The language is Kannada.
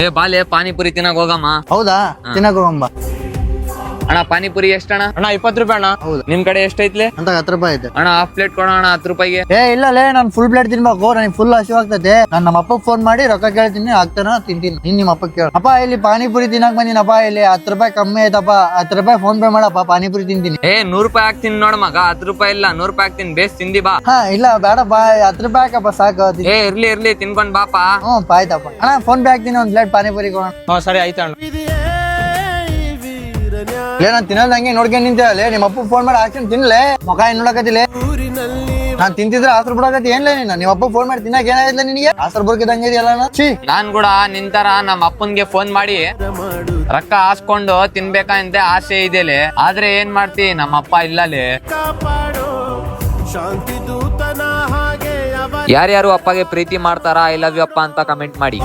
ಏ ಬಾಲೆ ಪಾನಿಪುರಿ ತಿನ್ನಕ್ ಹೋಗಮ್ಮ. ಹೌದಾ ತಿನ್ನಕ್ ಹೋಗಂಬ. ಅಣ್ಣ ಪಾನಿಪುರಿ ಎಷ್ಟಣ್ಣ? ಅಣ್ಣ 20 ರೂಪಾಯಿ ಅಣ್ಣ. ಹೌದು ನಿಮ್ ಕಡೆ ಎಷ್ಟೈತ್ಲೆ? ಅಂತ 10 ರೂಪಾಯಿ ಐತೆ. ಅಣ್ಣ ಹಾಫ್ ಪ್ಲೇಟ್ ಕೊಡೋಣ 10 ರೂಪಾಯಿಗೆ. ಇಲ್ಲ ನಾನು ಫುಲ್ ಪ್ಲೇಟ್ ತಿನ್ಬೇಕು. ನನಗೆ ಫುಲ್ ಹಸಿವು ಆಗ್ತದೆ. ನಾನು ನಮ್ಮ ಅಪ್ಪಗೆ ಫೋನ್ ಮಾಡಿ ರೊಕ್ಕ ಕೇಳ್ತೀನಿ, ಹಾಕ್ತಾನ ತಿಂತೀನಿ. ನೀನ್ ನಿಮ್ಮ ಅಪ್ಪ ಕೇಳ. ಅಪ್ಪ ಇಲ್ಲಿ ಪಾನಿಪುರಿ ತಿನ್ನಕ್ ಬಂದಿನಪ್ಪ. ಇಲ್ಲಿ 10 ರೂಪಾಯಿ ಕಮ್ಮಿ ಆಯ್ತಪ್ಪ. 10 ರೂಪಾಯಿ ಫೋನ್ ಪೇ ಮಾಡಪ್ಪ, ಪಾನಿಪುರಿ ತಿಂತೀನಿ. ಏ 100 ರೂಪಾಯಿ ಹಾಕ್ತೀನಿ ನೋಡ್ ಮಗ. 10 ರೂಪಾಯಿ ಇಲ್ಲ 100 ರೂಪಾಯಿ ಹಾಕ್ತೀನಿ. ಬೇಸ್ ತಿಂದಿ ಬಾ. ಇಲ್ಲ ಬೇಡಪ್ಪ, 10 ರೂಪಾಯಿ ಹಾಕಪ್ಪ ಸಾಕು. ಏ ಇರ್ಲಿ ತಿನ್ಕೊಂಡ್ ಬಾಪ. ಆಯ್ತಪ್ಪ. ಅಣ್ಣ ಫೋನ್ ಪೇ ಹಾಕ್ತೀನಿ, ಒಂದ್ ಪ್ಲೇಟ್ ಪಾನಿಪುರಿ ಕೊಡೋಣ. ಸರಿ ಆಯ್ತು ಅಣ್ಣ. ನಾನು ತಿನ್ನೋದ್ ಹಂಗೆ ನೋಡ್ಕೊಂಡ್ ನಿಂತೇವಲ್ಲ. ನಿಮ್ಮ ಅಪ್ಪ ಫೋನ್ ಮಾಡಿ ಹಾಕ್ತೀನಿ ತಿನ್ಲೆ. ಮುಖ ಏನ್ ನೋಡಕತ್ತಿಲ್ಲ. ನಾನ್ ತಿಂತಿದ್ರೆ ಆಸರ್ ಬಿಡಕತ್ತಿ ಏನ್ಲೇ ನೀನು? ನಿಮ್ಮ ಅಪ್ಪ ಫೋನ್ ಮಾಡಿ ತಿನ್ನಕ್ ಏನಾಗಿಲ್ಲ ನಿನಗೆ? ಆಸರ್ ಬರ್ಕಿದಂಗೆ ಇದೆಯಲ್ಲ. ನಾನ್ ಕೂಡ ನಿಂತರ ನಮ್ಮ ಅಪ್ಪನ್ಗೆ ಫೋನ್ ಮಾಡಿ ರೊಕ್ಕ ಹಾಸ್ಕೊಂಡು ತಿನ್ಬೇಕಂತ ಆಸೆ ಇದೆಲೆ. ಆದ್ರೆ ಏನ್ ಮಾಡ್ತಿ, ನಮ್ಮ ಅಪ್ಪ ಇಲ್ಲಲೇ. ಯಾರ್ಯಾರು ಅಪ್ಪಗೆ ಪ್ರೀತಿ ಮಾಡ್ತಾರಾ ಐ ಲವ್ ಯು ಅಪ್ಪ ಅಂತ ಕಮೆಂಟ್ ಮಾಡಿ.